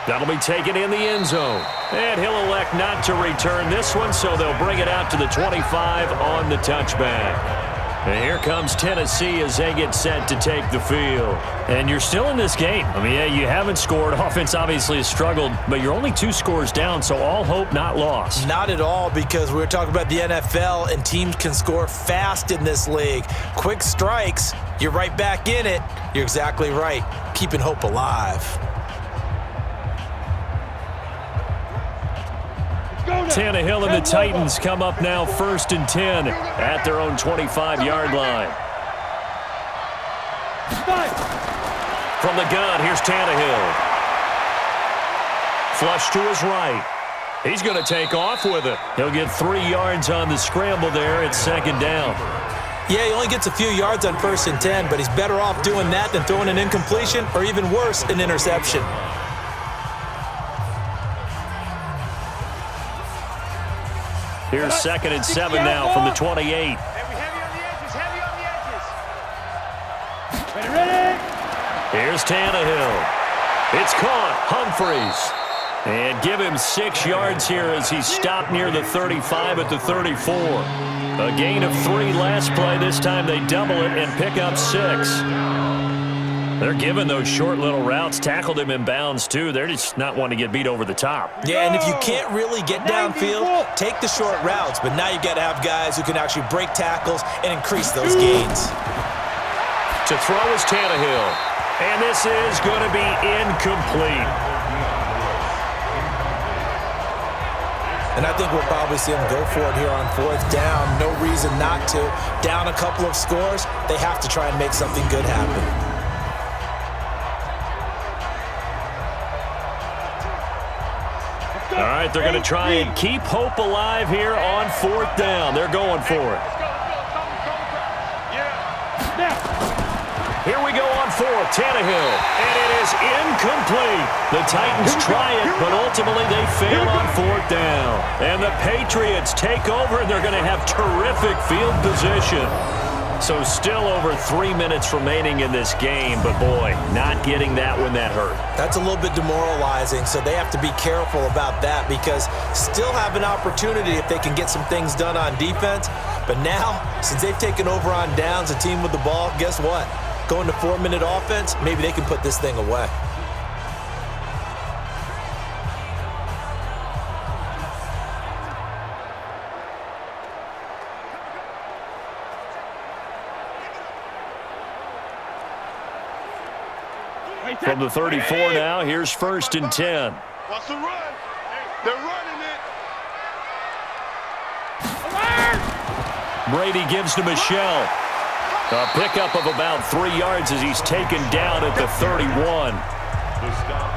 That'll be taken in the end zone. And he'll elect not to return this one, so they'll bring it out to the 25 on the touchback. And here comes Tennessee as they get set to take the field. And you're still in this game. I mean, yeah, you haven't scored. Offense obviously has struggled, but you're only 2 scores down, so all hope not lost. Not at all, because we were talking about the NFL, and teams can score fast in this league. Quick strikes, you're right back in it. You're exactly right. Keeping hope alive. Tannehill and the Titans come up now 1st and 10 at their own 25-yard line. From the gun, here's Tannehill. Flush to his right. He's going to take off with it. He'll get 3 yards on the scramble there. It's 2nd down. Yeah, he only gets a few yards on 1st and 10, but he's better off doing that than throwing an incompletion or even worse, an interception. Here's 2nd and 7 now from the 28. Heavy on the edges, heavy on the edges. Ready. Here's Tannehill. It's caught. Humphreys. And give him 6 yards here as he's stopped near the 35 at the 34. A gain of 3 last play. This time they double it and pick up 6. They're giving those short little routes. Tackled him in bounds, too. They're just not wanting to get beat over the top. Yeah, and if you can't really get downfield, take the short routes. But now you've got to have guys who can actually break tackles and increase those gains. To throw is Tannehill. And this is going to be incomplete. And I think we'll probably see him go for it here on 4th down. No reason not to. Down a couple of scores, they have to try and make something good happen. All right, they're going to try and keep hope alive here on 4th down. They're going for it. Here we go on 4th, Tannehill, and it is incomplete. The Titans try it, but ultimately they fail on 4th down. And the Patriots take over, and they're going to have terrific field position. So still over 3 minutes remaining in this game, but boy, not getting that when that hurt. That's a little bit demoralizing, so they have to be careful about that because still have an opportunity if they can get some things done on defense. But now, since they've taken over on downs, a team with the ball, guess what? Going to 4-minute offense, maybe they can put this thing away. From the 34 now, here's 1st and 10. What's the run? They're running it. Brady gives to Michelle. A pickup of about 3 yards as he's taken down at the 31.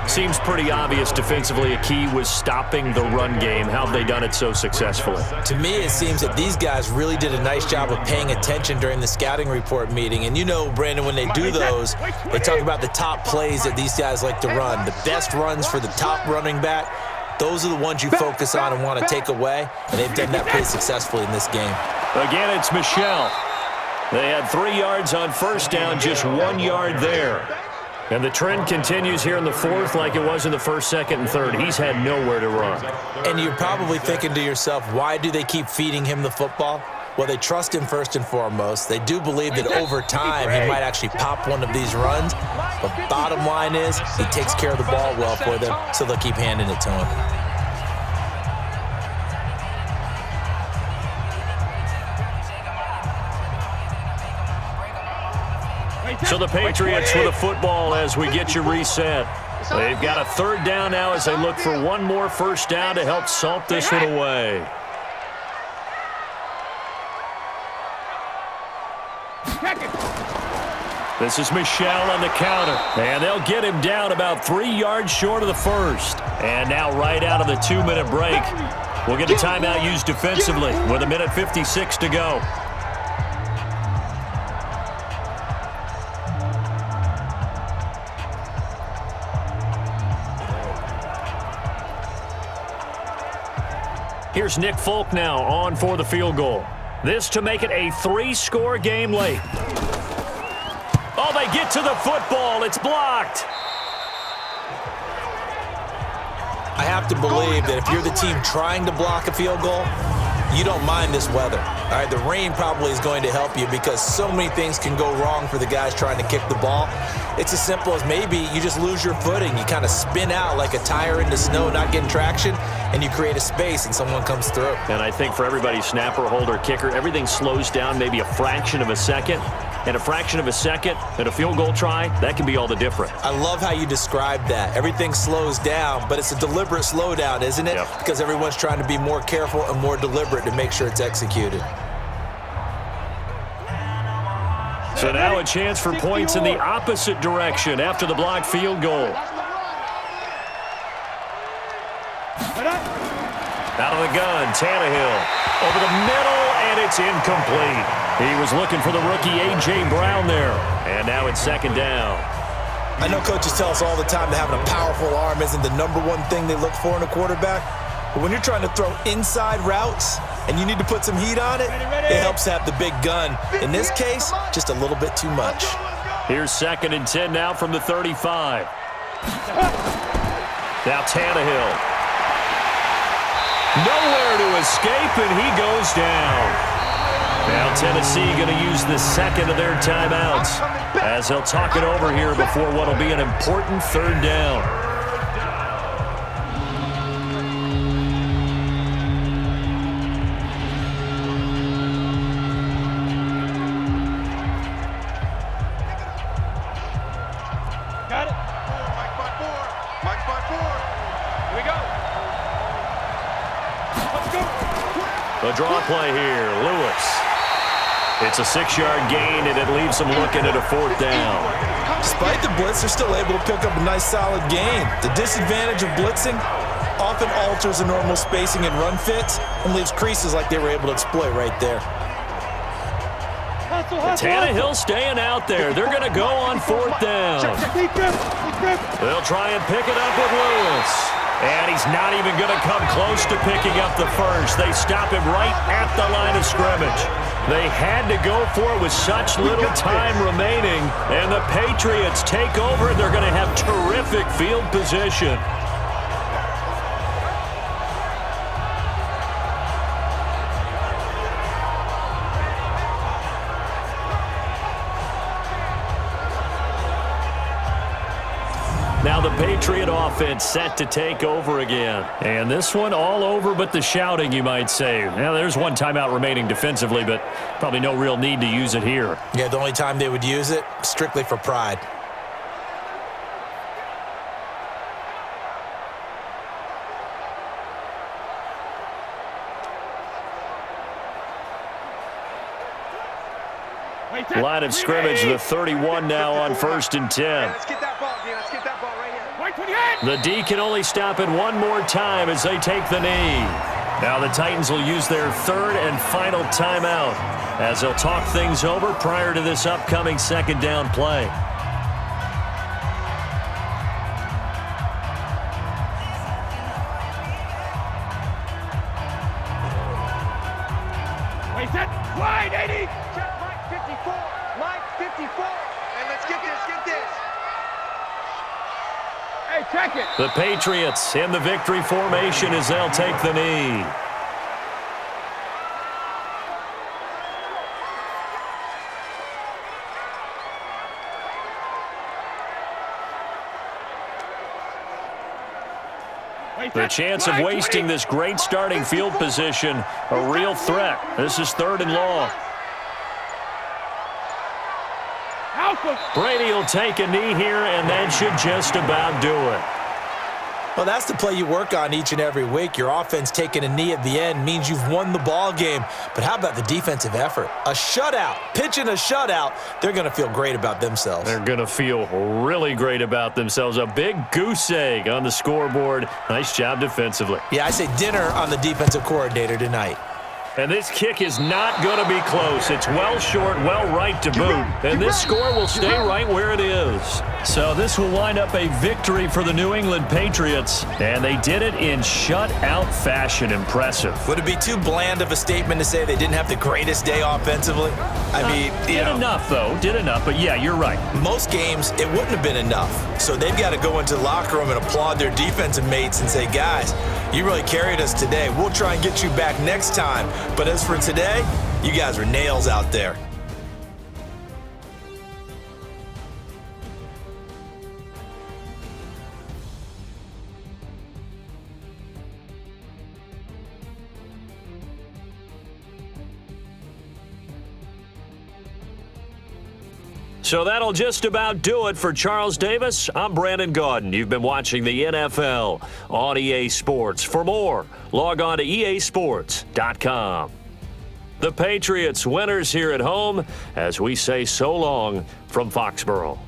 Seems pretty obvious defensively a key was stopping the run game. How have they done it so successfully? To me, it seems that these guys really did a nice job of paying attention during the scouting report meeting. And you know, Brandon, when they do those, they talk about the top plays that these guys like to run. The best runs for the top running back, those are the ones you focus on and want to take away. And they've done that pretty successfully in this game. Again, it's Michel. They had 3 yards on first down, just 1 yard there. And the trend continues here in the fourth like it was in the first, second, and third. He's had nowhere to run. And you're probably thinking to yourself, why do they keep feeding him the football? Well, they trust him first and foremost. They do believe that over time he might actually pop one of these runs. But bottom line is he takes care of the ball well for them, so they'll keep handing it to him. So the Patriots with a football as we get you reset. They've got a third down now as they look for one more first down to help salt this one away. This is Michel on the counter, and they'll get him down about 3 yards short of the first. And now right out of the 2-minute break, we'll get a timeout used defensively with 1:56 to go. Here's Nick Folk now on for the field goal. This to make it a 3-score game late. Oh, they get to the football. It's blocked. I have to believe that if you're the team trying to block a field goal, you don't mind this weather. All right, the rain probably is going to help you because so many things can go wrong for the guys trying to kick the ball. It's as simple as maybe you just lose your footing. You kind of spin out like a tire in the snow, not getting traction, and you create a space and someone comes through. And I think for everybody, snapper, holder, kicker, everything slows down maybe a fraction of a second. And a fraction of a second and a field goal try, that can be all the difference. I love how you described that. Everything slows down, but it's a deliberate slowdown, isn't it? Yep. Because everyone's trying to be more careful and more deliberate to make sure it's executed. So now a chance for points in the opposite direction after the blocked field goal. Out of the gun, Tannehill over the middle, and it's incomplete. He was looking for the rookie A.J. Brown there, and now it's second down. I know coaches tell us all the time that having a powerful arm isn't the #1 thing they look for in a quarterback, but when you're trying to throw inside routes and you need to put some heat on it, it helps to have the big gun. In this case, just a little bit too much. Here's 2nd and 10 now from the 35. Now Tannehill. Nowhere to escape, and he goes down. Now Tennessee going to use the second of their timeouts as they'll talk it over here before what will be an important third down. Got it. Mike by 4. Mike by 4. Here we go. Let's go. A draw play here, Lewis. It's a 6-yard gain, and it leaves them looking at a 4th down. Despite the blitz, they're still able to pick up a nice, solid gain. The disadvantage of blitzing often alters the normal spacing and run fits and leaves creases like they were able to exploit right there. Tannehill staying out there. They're going to go on 4th down. They'll try and pick it up with Lewis. And he's not even going to come close to picking up the first. They stop him right at the line of scrimmage. They had to go for it with such little time remaining. And the Patriots take over, and they're going to have terrific field position. Now the Patriot offense set to take over again. And this one all over but the shouting, you might say. Now there's one timeout remaining defensively, but probably no real need to use it here. Yeah, the only time they would use it, strictly for pride. Line of scrimmage, the 31 now on 1st and 10. Let's get that ball, Dan. Let's get that ball right here. The D can only stop it one more time as they take the knee. Now the Titans will use their third and final timeout as they'll talk things over prior to this upcoming second down play. Wait, set, wide, 80. Check, Mike 54, Mike 54. And let's get this. Hey, check it. The Patriots in the victory formation as they'll take the knee. The chance of wasting this great starting field position, a real threat. This is 3rd and long. Brady will take a knee here, and that should just about do it. Well, that's the play you work on each and every week. Your offense taking a knee at the end means you've won the ball game. But how about the defensive effort? A shutout, pitching a shutout, they're going to feel great about themselves. They're going to feel really great about themselves. A big goose egg on the scoreboard. Nice job defensively. Yeah, I say dinner on the defensive coordinator tonight. And this kick is not going to be close. It's well short, well right to boot. And this score will stay right where it is. So this will wind up a victory for the New England Patriots. And they did it in shutout fashion. Impressive. Would it be too bland of a statement to say they didn't have the greatest day offensively? I mean, did enough, though. Did enough. But, yeah, you're right. Most games, it wouldn't have been enough. So they've got to go into the locker room and applaud their defensive mates and say, guys, you really carried us today. We'll try and get you back next time. But as for today, you guys are nails out there. So that'll just about do it for Charles Davis. I'm Brandon Gaudin. You've been watching the NFL on EA Sports. For more, log on to easports.com. The Patriots winners here at home as we say so long from Foxborough.